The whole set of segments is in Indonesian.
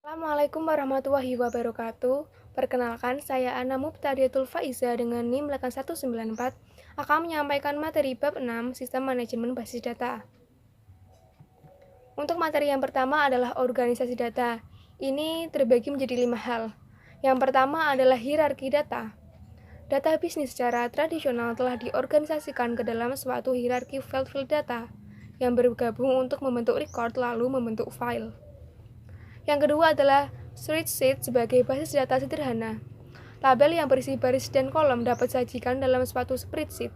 Assalamualaikum warahmatullahi wabarakatuh. Perkenalkan, saya Ana Mubtadiatul Faiza dengan NIM 8194 akan menyampaikan materi bab 6 Sistem Manajemen Basis Data. Untuk materi yang pertama adalah organisasi data. Ini terbagi menjadi 5 hal. Yang pertama adalah hierarki data. Data bisnis secara tradisional telah diorganisasikan ke dalam suatu hierarki field data yang bergabung untuk membentuk record lalu membentuk file. Yang kedua adalah spreadsheet sebagai basis data sederhana. Tabel yang berisi baris dan kolom dapat disajikan dalam suatu spreadsheet.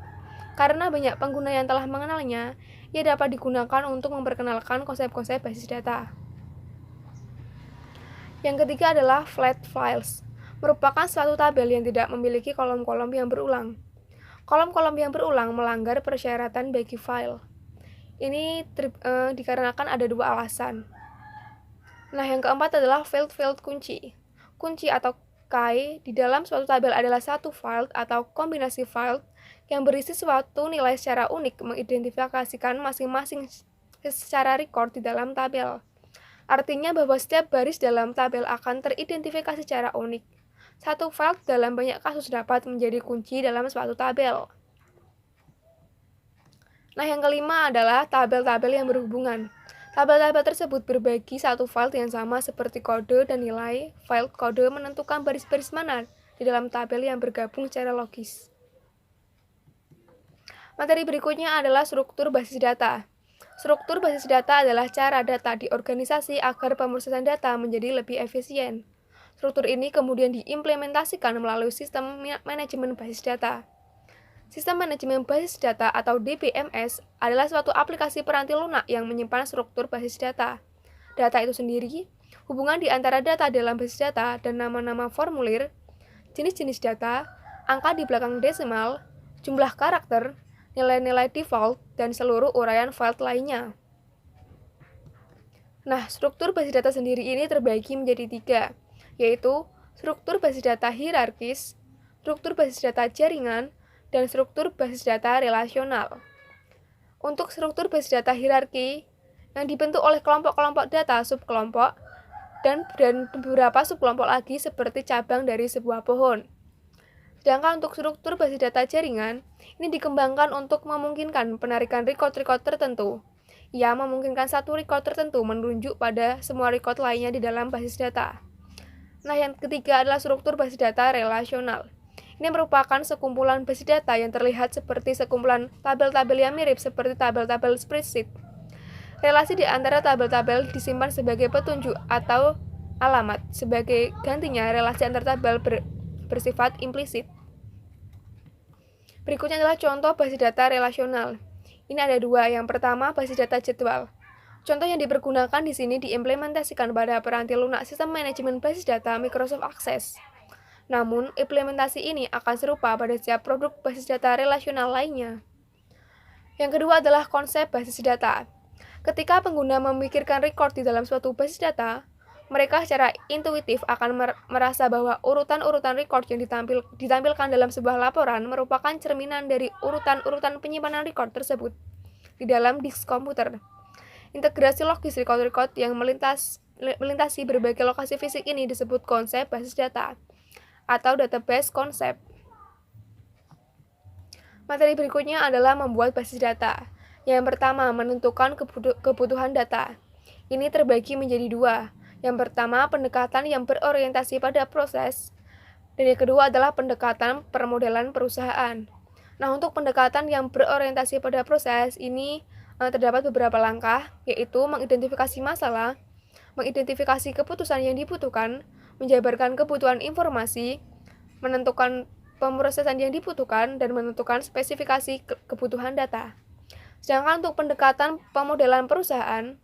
Karena banyak pengguna yang telah mengenalnya, ia dapat digunakan untuk memperkenalkan konsep-konsep basis data. Yang ketiga adalah flat files, merupakan suatu tabel yang tidak memiliki kolom-kolom yang berulang. Kolom-kolom yang berulang melanggar persyaratan bagi file. Ini dikarenakan ada dua alasan. Nah, yang keempat adalah field kunci. Kunci atau key di dalam suatu tabel adalah satu file atau kombinasi file yang berisi suatu nilai secara unik mengidentifikasikan masing-masing secara record di dalam tabel. Artinya bahwa setiap baris dalam tabel akan teridentifikasi secara unik. Satu file dalam banyak kasus dapat menjadi kunci dalam suatu tabel. Nah, yang kelima adalah tabel-tabel yang berhubungan. Tabel-tabel tersebut berbagi satu file yang sama seperti kode dan nilai. File kode menentukan baris-baris mana di dalam tabel yang bergabung secara logis. Materi berikutnya adalah struktur basis data. Struktur basis data adalah cara data diorganisasi agar pemrosesan data menjadi lebih efisien. Struktur ini kemudian diimplementasikan melalui sistem manajemen basis data. Sistem Manajemen Basis Data atau DBMS adalah suatu aplikasi peranti lunak yang menyimpan struktur basis data. Data itu sendiri, hubungan di antara data dalam basis data dan nama-nama formulir, jenis-jenis data, angka di belakang desimal, jumlah karakter, nilai-nilai default, dan seluruh uraian file lainnya. Nah, struktur basis data sendiri ini terbagi menjadi 3, yaitu struktur basis data hierarkis, struktur basis data jaringan, dan struktur basis data relasional. Untuk struktur basis data hierarki yang dibentuk oleh kelompok-kelompok data subkelompok dan beberapa subkelompok lagi seperti cabang dari sebuah pohon. Sedangkan untuk struktur basis data jaringan, ini dikembangkan untuk memungkinkan penarikan record-record tertentu. Ia memungkinkan satu record tertentu menunjuk pada semua record lainnya di dalam basis data. Nah, yang ketiga adalah struktur basis data relasional. Ini merupakan sekumpulan basis data yang terlihat seperti sekumpulan tabel-tabel yang mirip seperti tabel-tabel spreadsheet. Relasi di antara tabel-tabel disimpan sebagai petunjuk atau alamat. Sebagai gantinya, relasi antar tabel bersifat implisit. Berikutnya adalah contoh basis data relasional. Ini ada dua. Yang pertama, basis data jadwal. Contoh yang dipergunakan di sini diimplementasikan pada peranti lunak sistem manajemen basis data Microsoft Access. Namun, implementasi ini akan serupa pada setiap produk basis data relasional lainnya. Yang kedua adalah konsep basis data. Ketika pengguna memikirkan record di dalam suatu basis data, mereka secara intuitif akan merasa bahwa urutan-urutan record yang ditampilkan dalam sebuah laporan merupakan cerminan dari urutan-urutan penyimpanan record tersebut di dalam disk komputer. Integrasi logis record-record yang melintasi berbagai lokasi fisik ini disebut konsep basis data atau database konsep. Materi berikutnya adalah membuat basis data. Yang pertama, menentukan kebutuhan data. Ini terbagi menjadi dua. Yang pertama, pendekatan yang berorientasi pada proses, dan yang kedua adalah pendekatan permodelan perusahaan. Nah, untuk pendekatan yang berorientasi pada proses ini terdapat beberapa langkah, yaitu mengidentifikasi masalah, mengidentifikasi keputusan yang dibutuhkan, menjabarkan kebutuhan informasi, menentukan pemrosesan yang dibutuhkan, dan menentukan spesifikasi kebutuhan data. Sedangkan untuk pendekatan pemodelan perusahaan,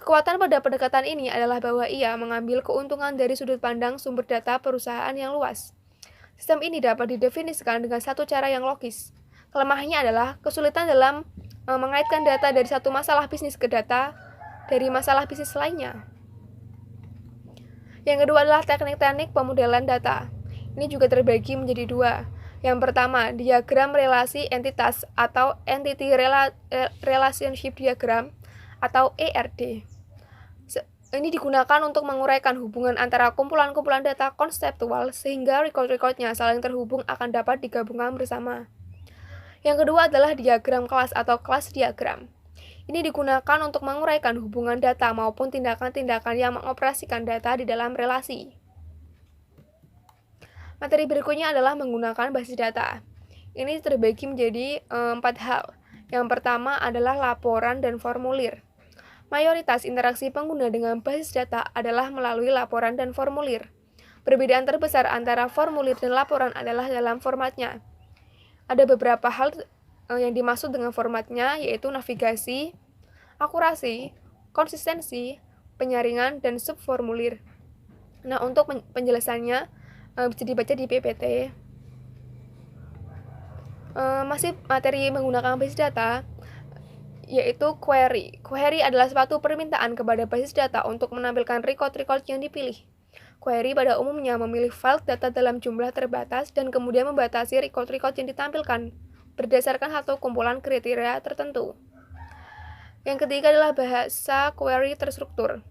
kekuatan pada pendekatan ini adalah bahwa ia mengambil keuntungan dari sudut pandang sumber data perusahaan yang luas. Sistem ini dapat didefinisikan dengan satu cara yang logis. Kelemahannya adalah kesulitan dalam mengaitkan data dari satu masalah bisnis ke data dari masalah bisnis lainnya. Yang kedua adalah teknik-teknik pemodelan data. Ini juga terbagi menjadi dua. Yang pertama, diagram relasi entitas atau Entity Relationship Diagram atau ERD. Ini digunakan untuk menguraikan hubungan antara kumpulan-kumpulan data konseptual sehingga record-recordnya saling terhubung akan dapat digabungkan bersama. Yang kedua adalah diagram kelas atau kelas diagram. Ini digunakan untuk menguraikan hubungan data maupun tindakan-tindakan yang mengoperasikan data di dalam relasi. Materi berikutnya adalah menggunakan basis data. Ini terbagi menjadi 4 hal. Yang pertama adalah laporan dan formulir. Mayoritas interaksi pengguna dengan basis data adalah melalui laporan dan formulir. Perbedaan terbesar antara formulir dan laporan adalah dalam formatnya. Ada beberapa hal yang dimaksud dengan formatnya, yaitu navigasi, akurasi, konsistensi, penyaringan, dan subformulir. Nah, untuk penjelasannya bisa dibaca di PPT. Masih materi menggunakan basis data, yaitu query. Query adalah suatu permintaan kepada basis data untuk menampilkan record-record yang dipilih. Query pada umumnya memilih file data dalam jumlah terbatas dan kemudian membatasi record-record yang ditampilkan berdasarkan satu kumpulan kriteria tertentu. Yang ketiga adalah bahasa query terstruktur.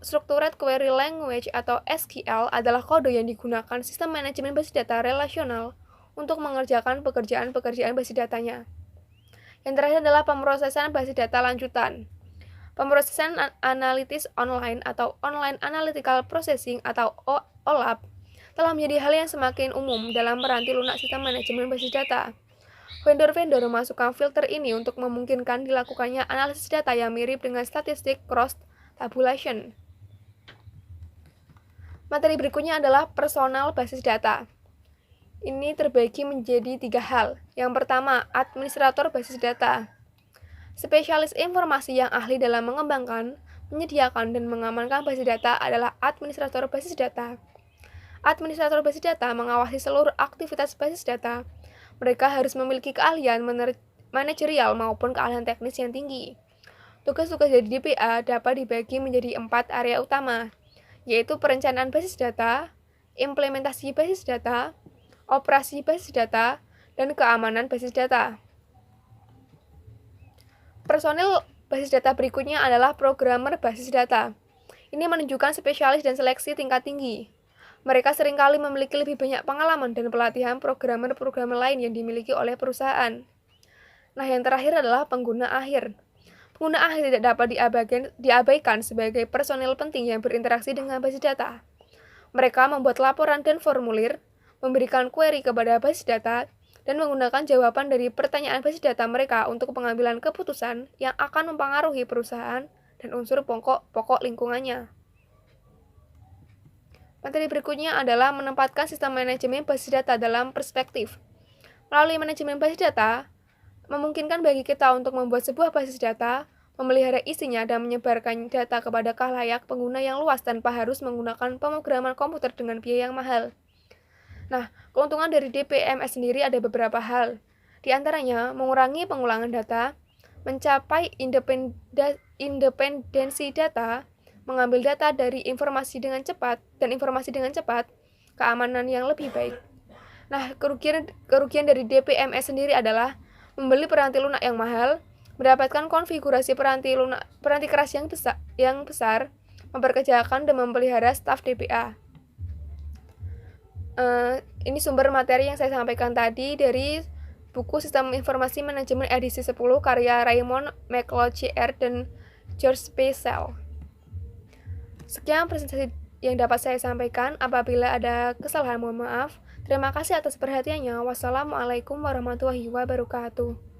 Structured Query Language atau SQL adalah kode yang digunakan sistem manajemen basis data relasional untuk mengerjakan pekerjaan-pekerjaan basis datanya. Yang terakhir adalah pemrosesan basis data lanjutan. Pemrosesan analitis online atau Online Analytical Processing atau OLAP telah menjadi hal yang semakin umum dalam peranti lunak sistem manajemen basis data. Vendor-vendor memasukkan filter ini untuk memungkinkan dilakukannya analisis data yang mirip dengan statistik cross tabulation. Materi berikutnya adalah personal basis data. Ini terbagi menjadi 3 hal. Yang pertama, administrator basis data. Spesialis informasi yang ahli dalam mengembangkan, menyediakan, dan mengamankan basis data adalah administrator basis data. Administrator basis data mengawasi seluruh aktivitas basis data. Mereka harus memiliki keahlian manajerial maupun keahlian teknis yang tinggi. Tugas-tugas dari DBA dapat dibagi menjadi 4 area utama, yaitu perencanaan basis data, implementasi basis data, operasi basis data, dan keamanan basis data. Personil basis data berikutnya adalah programmer basis data. Ini menunjukkan spesialis dan seleksi tingkat tinggi. Mereka seringkali memiliki lebih banyak pengalaman dan pelatihan programmer-programmer lain yang dimiliki oleh perusahaan. Nah, yang terakhir adalah pengguna akhir. Pengguna akhir tidak dapat diabaikan sebagai personil penting yang berinteraksi dengan basis data. Mereka membuat laporan dan formulir, memberikan query kepada basis data, dan menggunakan jawaban dari pertanyaan basis data mereka untuk pengambilan keputusan yang akan mempengaruhi perusahaan dan unsur pokok lingkungannya. Materi berikutnya adalah menempatkan sistem manajemen basis data dalam perspektif. Melalui manajemen basis data, memungkinkan bagi kita untuk membuat sebuah basis data, memelihara isinya, dan menyebarkan data kepada khalayak pengguna yang luas tanpa harus menggunakan pemrograman komputer dengan biaya yang mahal. Nah, keuntungan dari DBMS sendiri ada beberapa hal. Di antaranya, mengurangi pengulangan data, mencapai independensi data, mengambil data dari informasi dengan cepat, keamanan yang lebih baik. Nah, kerugian dari DBMS sendiri adalah membeli peranti lunak yang mahal, mendapatkan konfigurasi peranti keras yang besar, memperkerjakan dan memelihara staf DBA. Ini sumber materi yang saya sampaikan tadi dari buku Sistem Informasi Manajemen edisi 10 karya Raymond McLaughlin dan George Pacel. Sekian presentasi yang dapat saya sampaikan. Apabila ada kesalahan, mohon maaf. Terima kasih atas perhatiannya. Wassalamualaikum warahmatullahi wabarakatuh.